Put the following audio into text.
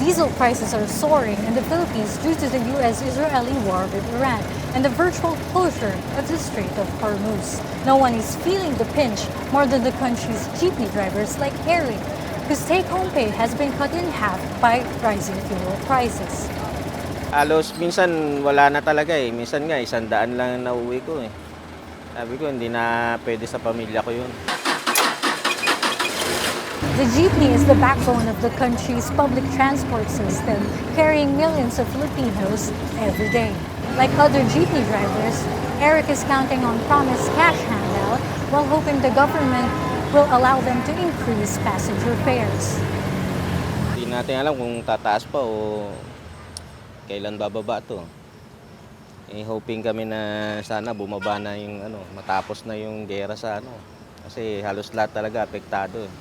Diesel prices are soaring in the Philippines due to the U.S.-Israeli war with Iran and the virtual closure of the Strait of Hormuz. No one is feeling the pinch more than the country's jeepney drivers like Eric, whose take-home pay has been cut in half by rising fuel prices. Halos minsan wala na talaga eh. Minsan nga 100 lang ang nauwi ko eh. Sabi ko hindi na pwede sa pamilya ko yun. The jeepney is the backbone of the country's public transport system, carrying millions of Filipinos every day. Like other jeepney drivers, Eric is counting on promised cash handout while hoping the government will allow them to increase passenger fares. Hindi natin alam kung tataas pa o kailan bababa to. Hoping kami na sana bumaba na yung matapos na yung gera sa Kasi halos lahat talaga apektado eh.